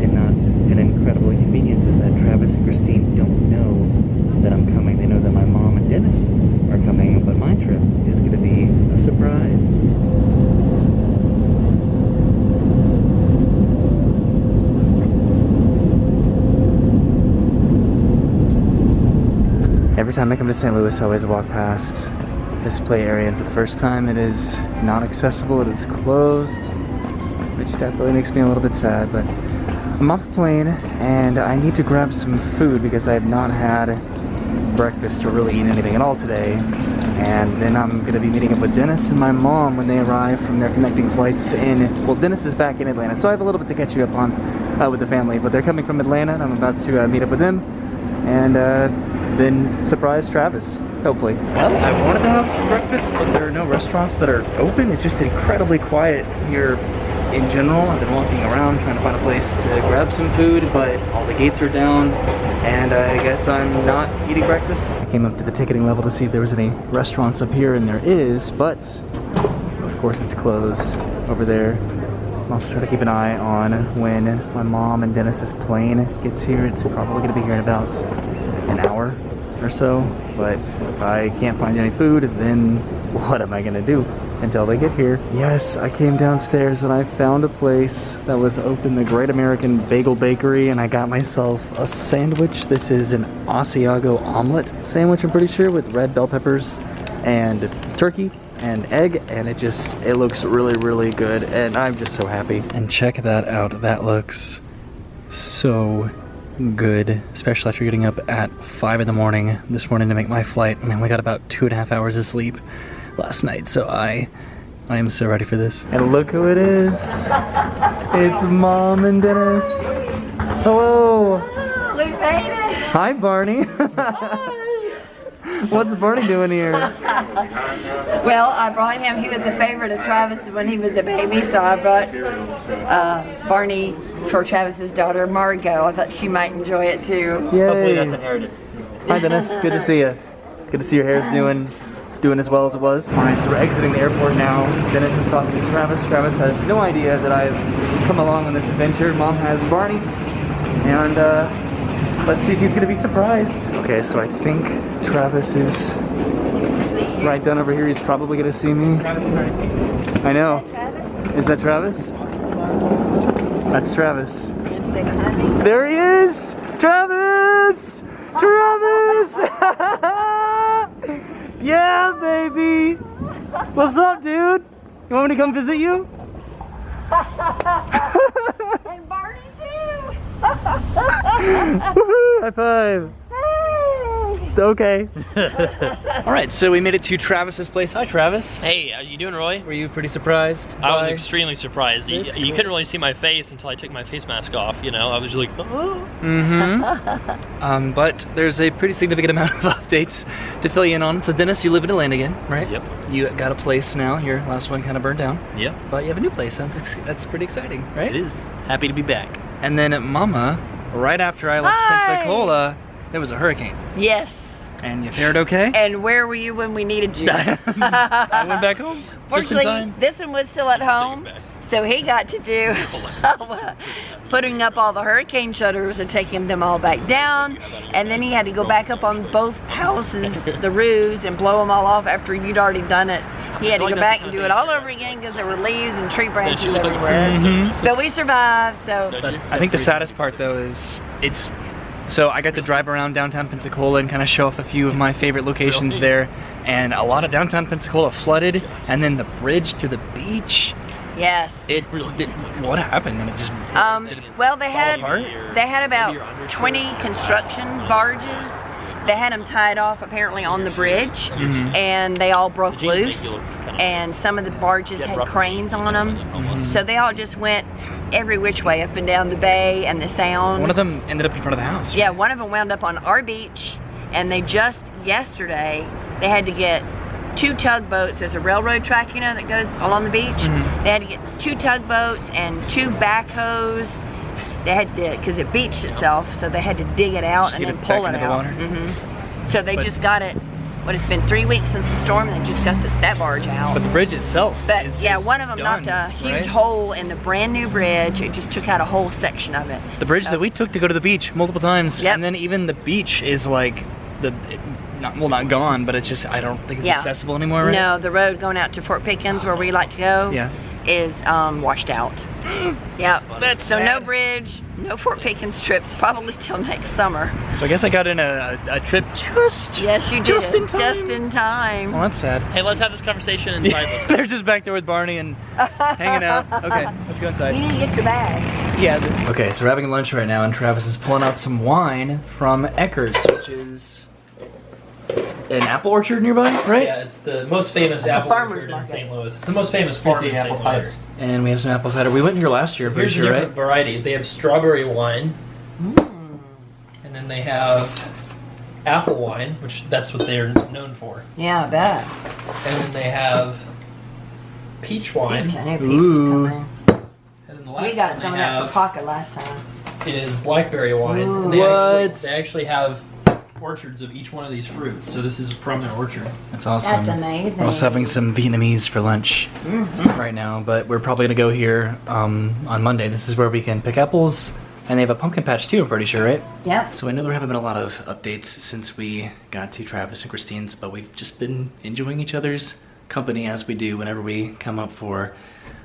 and not an incredible inconvenience is that Travis and Christine don't know that I'm coming. They know that my mom and Dennis are coming, but my trip is going to be a surprise. Every time I come to St. Louis, I always walk past this play area, and for the first time it is not accessible, it is closed, which definitely makes me a little bit sad, but I'm off the plane and I need to grab some food because I have not had breakfast or really eaten anything at all today. And then I'm going to be meeting up with Dennis and my mom when they arrive from their connecting flights in, well, Dennis is back in Atlanta, so I have a little bit to catch you up on with the family, but they're coming from Atlanta and I'm about to meet up with them and then surprise Travis, hopefully. Well, I wanted to have breakfast, but there are no restaurants that are open. It's just incredibly quiet here in general. I've been walking around trying to find a place to grab some food, but all the gates are down, and I guess I'm not eating breakfast. I came up to the ticketing level to see if there was any restaurants up here, and there is, but of course it's closed over there. I'm also trying to keep an eye on when my mom and Dennis's plane gets here. It's probably going to be here in about an hour or so, but if I can't find any food, then what am I gonna do until they get here? Yes, I came downstairs and I found a place that was open, the Great American Bagel Bakery, and I got myself a sandwich. This is an Asiago omelet sandwich, I'm pretty sure, with red bell peppers and turkey and egg, and it looks really, really good, and I'm just so happy. And check that out, that looks so good, especially after getting up at 5 in the morning this morning to make my flight. I only got about 2.5 hours of sleep last night, so I am so ready for this. And look who it is. It's Mom and Dennis. Hello. We made it. Hi, Barney. What's Barney doing here? Well, I brought him. He was a favorite of Travis when he was a baby, so I brought Barney for Travis's daughter, Margot. I thought she might enjoy it too. Yay. Hopefully that's inherited. Hi, Dennis. Good to see you. Good to see your hair's doing as well as it was. All right, so we're exiting the airport now. Dennis is talking to Travis. Travis has no idea that I've come along on this adventure. Mom has Barney, and let's see if he's gonna be surprised. Okay, so I think Travis is right down over here. He's probably gonna see me. I know. Is that Travis? That's Travis. There he is! Travis! Travis! Yeah, baby! What's up, dude? You want me to come visit you? And Barney too. Woohoo! High five! Okay. All right, so we made it to Travis's place. Hi, Travis. Hey, how you doing, Roy? Were you pretty surprised? I was extremely surprised. You Cool. couldn't really see my face until I took my face mask off, you know? I was like, oh. Mm-hmm. But there's a pretty significant amount of updates to fill you in on. So Dennis, you live in Atlanta again, right? Yep. You got a place now. Your last one kind of burned down. Yep. But you have a new place. That's pretty exciting, right? It is. Happy to be back. And then Mama, right after I left Hi. Pensacola, there was a hurricane. Yes. And you fared okay? And where were you when we needed you? I went back home just in Fortunately, time. this one was still at home, back. so he got to do putting up all the hurricane shutters and taking them all back down, and then he had to go back up on both houses, the roofs, and blow them all off after you'd already done it. He had to go back and do it all over again because there were leaves and tree branches everywhere. Mm-hmm. But we survived, so. But I think the saddest part though is so I got to drive around downtown Pensacola and kind of show off a few of my favorite locations there, and a lot of downtown Pensacola flooded, and then the bridge to the beach. Yes. What happened? And it just Well, they fall apart? had about 20 construction barges. They had them tied off apparently on the bridge, and they all broke loose, and some of the barges had cranes on them, so they all just went every which way up and down the bay and the sound. One of them ended up in front of the house. Yeah, one of them wound up on our beach, and they just yesterday they had to get 2 tugboats. There's a railroad track, you know, that goes along the beach. They had to get 2 tugboats and 2 backhoes. They had to, because it beached itself, so they had to dig it out and then pull it out. So they just got it What, it's been 3 weeks since the storm, and they just got that barge out. But the bridge itself But is, yeah, is one of them done, knocked a huge right? hole in the brand new bridge. It just took out a whole section of it. The bridge So- that we took to go to the beach multiple times, Yep. and then even the beach is like not gone, but it's just I don't think it's Yeah. accessible anymore. Right? No, the road going out to Fort Pickens, where we like to go, Yeah. is washed out. Yeah. That's So no sad. bridge, no Fort Pickens trips, probably till next summer. So I guess I got in a trip just. Yes, you did. Just in time. Just in time. Well, that's sad. Hey, let's have this conversation inside. Let's They're just back there with Barney and hanging out. Okay, let's go You inside. need to get the bag. Yeah. Okay, so we're having lunch right now, and Travis is pulling out some wine from Eckert's, which is an apple orchard nearby, right? Yeah, it's the most famous apple farmer's orchard in market. St. Louis. It's the most famous farm in St. Louis. And we have some apple cider. We went here last year, pretty Here's the sure, different right? varieties. They have strawberry wine, and then they have apple wine, which that's what they're known for. Yeah, I bet. And then they have peach wine. Peach, I knew Peach Ooh. was coming. And then the last We got one some they of that have for Paca last time. is blackberry wine. Ooh. And What? they actually have orchards of each one of these fruits. So this is from their orchard. That's awesome. That's amazing. We're also having some Vietnamese for lunch right now, but we're probably gonna go here on Monday. This is where we can pick apples, and they have a pumpkin patch too, I'm pretty sure, right? Yep. So I know there haven't been a lot of updates since we got to Travis and Christine's, but we've just been enjoying each other's company as we do whenever we come up for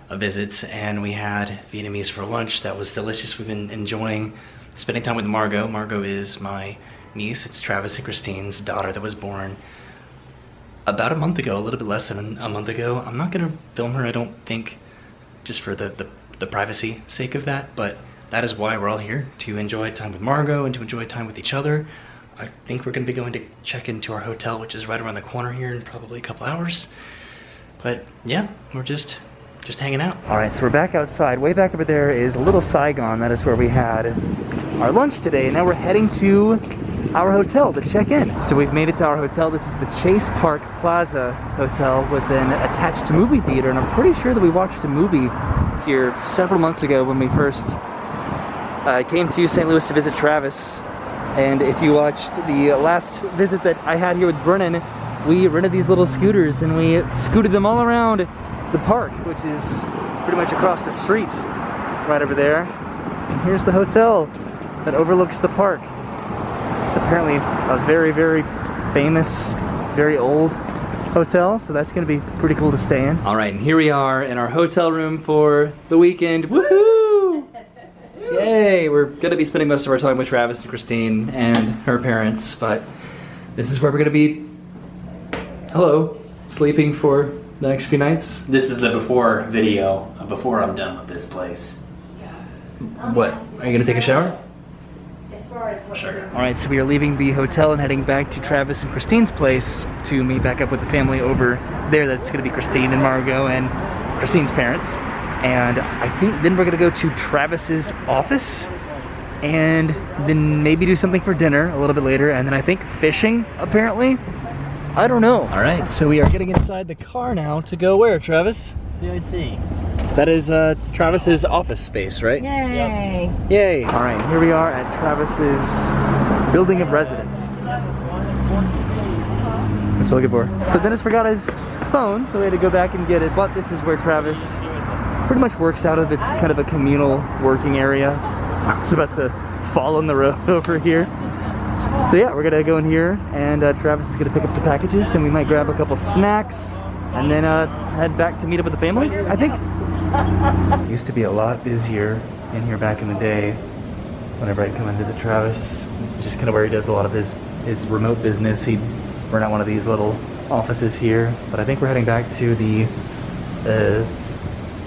a visit. And we had Vietnamese for lunch. That was delicious. We've been enjoying spending time with Margot. Margot is my niece. It's Travis and Christine's daughter that was born about a month ago, a little bit less than a month ago. I'm not gonna film her, I don't think, just for the privacy sake of that, but that is why we're all here, to enjoy time with Margot and to enjoy time with each other. I think we're gonna be going to check into our hotel, which is right around the corner here in probably a couple hours. But yeah, we're just hanging out. All right, so we're back outside. Way back over there is Little Saigon. That is where we had our lunch today. Now we're heading to our hotel to check in. So we've made it to our hotel. This is the Chase Park Plaza Hotel with an attached movie theater, and I'm pretty sure that we watched a movie here several months ago when we first came to St. Louis to visit Travis. And if you watched the last visit that I had here with Brennan, we rented these little scooters and we scooted them all around the park, which is pretty much across the street right over there. And here's the hotel that overlooks the park. This is apparently a very, very famous, very old hotel, so that's gonna be pretty cool to stay in. All right, and here we are in our hotel room for the weekend. Woohoo! Yay! We're gonna be spending most of our time with Travis and Christine and her parents, but this is where we're gonna be, sleeping for the next few nights. This is the before video, before I'm done with this place. What? Are you gonna take a shower? Sure. All right, so we are leaving the hotel and heading back to Travis and Christine's place to meet back up with the family over there. That's gonna be Christine and Margot and Christine's parents. And I think then we're gonna go to Travis's office and then maybe do something for dinner a little bit later. And then I think fishing, apparently. I don't know. All right, so we are getting inside the car now to go where, Travis? CIC. That is Travis's office space, right? Yay. Yay! All right, here we are at Travis's building of residence. What you looking for? So Dennis forgot his phone, so we had to go back and get it. But this is where Travis pretty much works out of. It's kind of a communal working area. I was about to fall on the road over here. So yeah, we're gonna go in here, and Travis is gonna pick up some packages, and we might grab a couple snacks, and then head back to meet up with the family, I think. It used to be a lot busier in here back in the day whenever I'd come and visit Travis. This is just kind of where he does a lot of his remote business. He'd rent out one of these little offices here, but I think we're heading back to the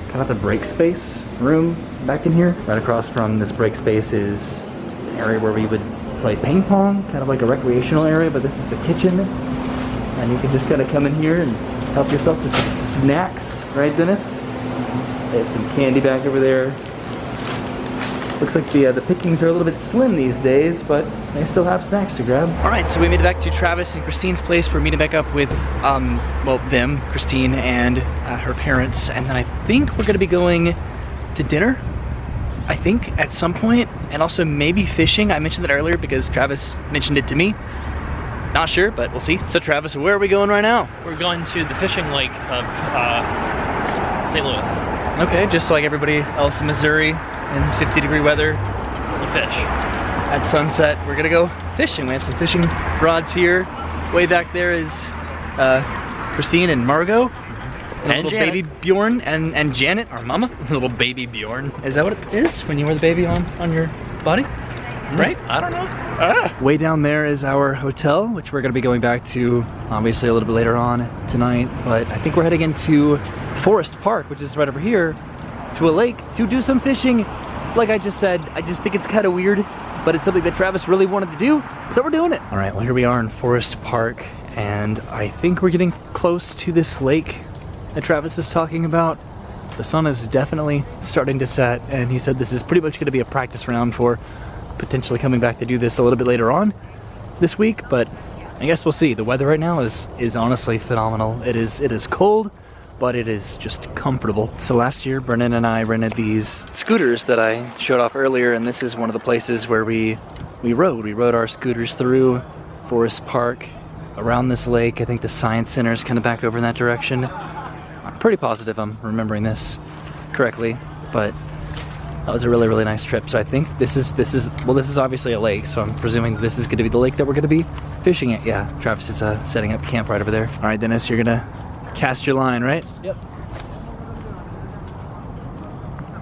kind of the break space room back in here. Right across from this break space is an area where we would play ping pong, kind of like a recreational area, but this is the kitchen. And you can just kind of come in here and help yourself to some snacks, right, Dennis? They have some candy back over there. Looks like the pickings are a little bit slim these days, but they still have snacks to grab. All right, so we made it back to Travis and Christine's place. We're meeting back up with, them, Christine and her parents, and then I think we're gonna be going to dinner, I think, at some point, and also maybe fishing. I mentioned that earlier because Travis mentioned it to me. Not sure, but we'll see. So Travis, where are we going right now? We're going to the fishing lake of St. Louis. Okay, just like everybody else in Missouri in 50-degree weather. You fish. At sunset, we're gonna go fishing. We have some fishing rods here. Way back there is Christine and Margot. And little Janet. baby Bjorn and Janet, our mama. Little baby Bjorn. Is that what it is when you wear the baby on your body? Right? I don't know. Way down there is our hotel, which we're gonna be going back to obviously a little bit later on tonight. But I think we're heading into Forest Park, which is right over here, to a lake to do some fishing. Like I just said, I just think it's kind of weird, but it's something that Travis really wanted to do, so we're doing it. All right, well here we are in Forest Park, and I think we're getting close to this lake that Travis is talking about. The sun is definitely starting to set, and he said this is pretty much gonna be a practice round for potentially coming back to do this a little bit later on this week, but I guess we'll see. The weather right now is honestly phenomenal. It is cold, but it is just comfortable. So last year, Brennan and I rented these scooters that I showed off earlier, and this is one of the places where we rode. We rode our scooters through Forest Park, around this lake. I think the Science Center is kind of back over in that direction. I'm pretty positive I'm remembering this correctly, but that was a really, really nice trip. So I think this is obviously a lake, so I'm presuming this is gonna be the lake that we're gonna be fishing at. Yeah, Travis is setting up camp right over there. All right, Dennis, you're gonna cast your line, right? Yep.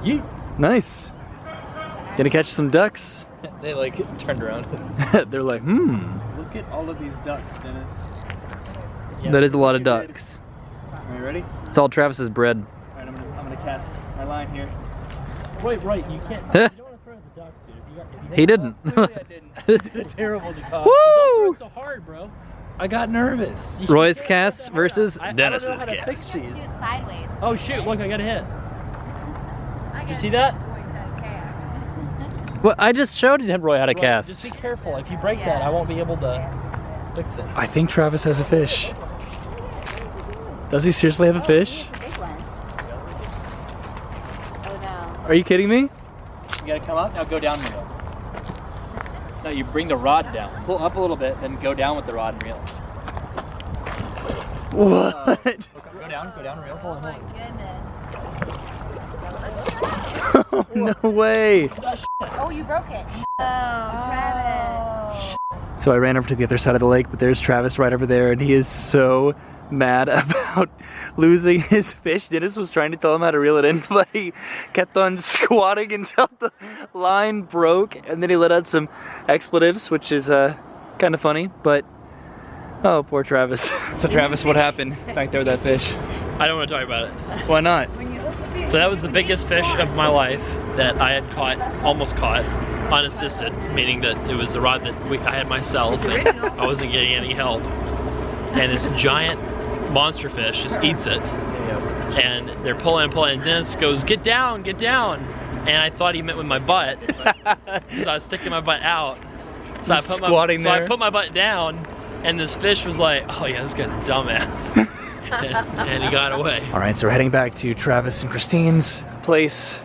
Yeet. Nice. Gonna catch some ducks? They like turned around. They're like, Look at all of these ducks, Dennis. Yeah. That is a lot of ducks. Are you ready? It's all Travis's bread. All right, I'm gonna cast my line here. Right, you can't. You don't want to throw the ducks, dude. If you He didn't. Clearly I didn't. I did a terrible job. Woo! Don't throw it so hard, bro. I got nervous. You should Roy's get it cast that versus hard. Dennis's I don't know how to fix cast. these. Do it sideways. Oh shoot! Look, I got a hit. You see that? Well, I just showed Roy how to Right, cast. Just be careful. If you break that, I won't be able to fix it. I think Travis has a fish. Does he seriously have a fish? It's a big one. Oh no. Are you kidding me? You gotta come up, now go down and reel. No, you bring the rod down. Pull up a little bit, then go down with the rod and reel. What? Go down and reel. Hold on, hold on. Goodness. No way. Oh, you broke it. Oh, Travis. So I ran over to the other side of the lake, but there's Travis right over there, and he is so mad about losing his fish. Dennis was trying to tell him how to reel it in, but he kept on squatting until the line broke, and then he let out some expletives, which is kind of funny, but oh, poor Travis. So Travis, what happened back there with that fish? I don't want to talk about it. Why not? So that was the biggest fish of my life that I had caught, almost caught, unassisted, meaning that it was a rod that I had myself and I wasn't getting any help. And this giant monster fish just eats it. And they're pulling and pulling, and Dennis goes, get down, get down. And I thought he meant with my butt, because I was sticking my butt out. So I put my butt down, and this fish was like, oh yeah, this guy's a dumbass. and he got away. All right, so we're heading back to Travis and Christine's place.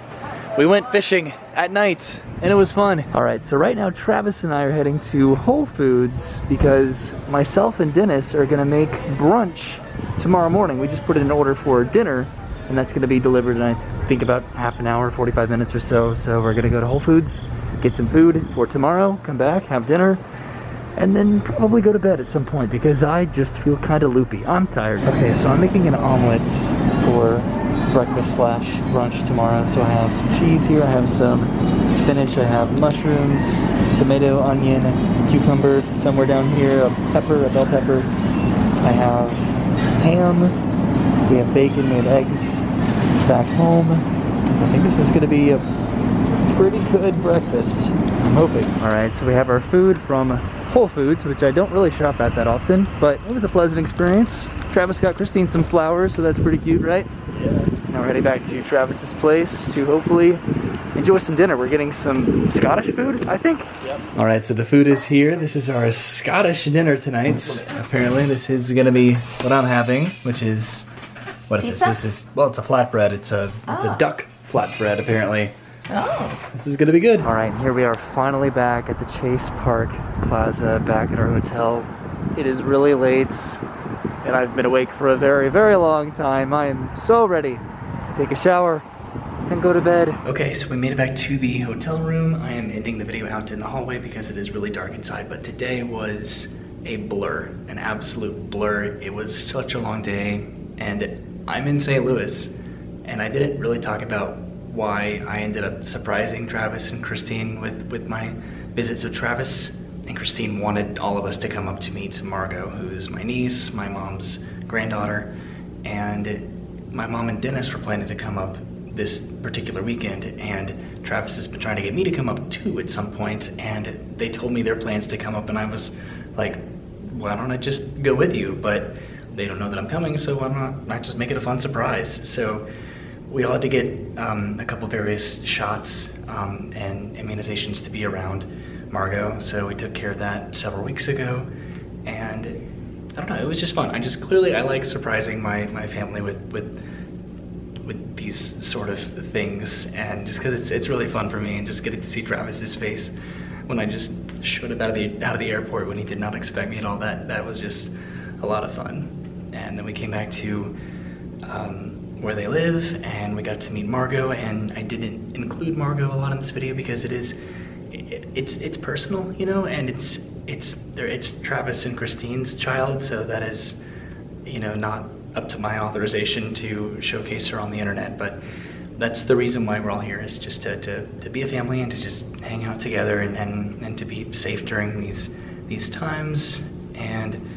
We went fishing at night, and it was fun. All right, so right now Travis and I are heading to Whole Foods because myself and Dennis are gonna make brunch tomorrow morning. We just put in an order for dinner, and that's gonna be delivered in, I think, about half an hour, 45 minutes or so. So we're gonna go to Whole Foods, get some food for tomorrow, come back, have dinner, and then probably go to bed at some point because I just feel kind of loopy. I'm tired. Okay, so I'm making an omelet for breakfast / brunch tomorrow. So I have some cheese here, I have some spinach, I have mushrooms, tomato, onion, cucumber somewhere down here, a pepper, a bell pepper. I have ham, we have bacon, we have eggs back home. I think this is gonna be a pretty good breakfast, I'm hoping. All right, so we have our food from Whole Foods, which I don't really shop at that often, but it was a pleasant experience. Travis got Christine some flowers, so that's pretty cute, right? Yeah. Now we're heading back to Travis's place to hopefully enjoy some dinner. We're getting some Scottish food, I think. Yep. All right, so the food is here. This is our Scottish dinner tonight. Apparently, this is gonna be what I'm having, which is, what is Pizza? this? This is, well, it's a flatbread. It's a duck flatbread, apparently. Oh. This is gonna be good. All right, here we are finally back at the Chase Park Plaza, back at our hotel. It is really late, and I've been awake for a very, very long time. I am so ready to take a shower and go to bed. Okay, so we made it back to the hotel room. I am ending the video out in the hallway because it is really dark inside, but today was a blur, an absolute blur. It was such a long day, and I'm in St. Louis, and I didn't really talk about why I ended up surprising Travis and Christine with my visit. So Travis and Christine wanted all of us to come up to meet Margot, who's my niece, my mom's granddaughter, and my mom and Dennis were planning to come up this particular weekend, and Travis has been trying to get me to come up too at some point, and they told me their plans to come up, and I was like, why don't I just go with you? But they don't know that I'm coming, so why don't I just make it a fun surprise? So we all had to get a couple various shots and immunizations to be around Margot, so we took care of that several weeks ago, and I don't know, it was just fun. I like surprising my family with these sort of things, and just because it's really fun for me, and just getting to see Travis's face when I just showed up out of the airport when he did not expect me at all, that was just a lot of fun. And then we came back to where they live, and we got to meet Margot, and I didn't include Margot a lot in this video because it's personal, you know, and it's Travis and Christine's child, so that is, you know, not up to my authorization to showcase her on the internet. But that's the reason why we're all here, is just to be a family and to just hang out together and to be safe during these times. And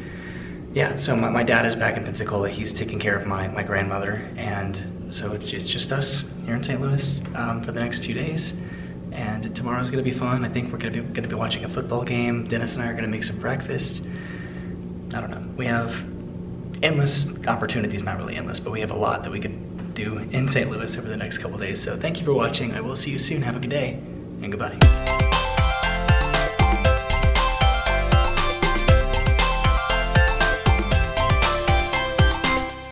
yeah, so my dad is back in Pensacola. He's taking care of my grandmother, and so it's just us here in St. Louis for the next few days. And tomorrow's gonna be fun. I think we're gonna be watching a football game. Dennis and I are gonna make some breakfast. I don't know. We have endless opportunities, not really endless, but we have a lot that we could do in St. Louis over the next couple days. So thank you for watching. I will see you soon. Have a good day, and goodbye.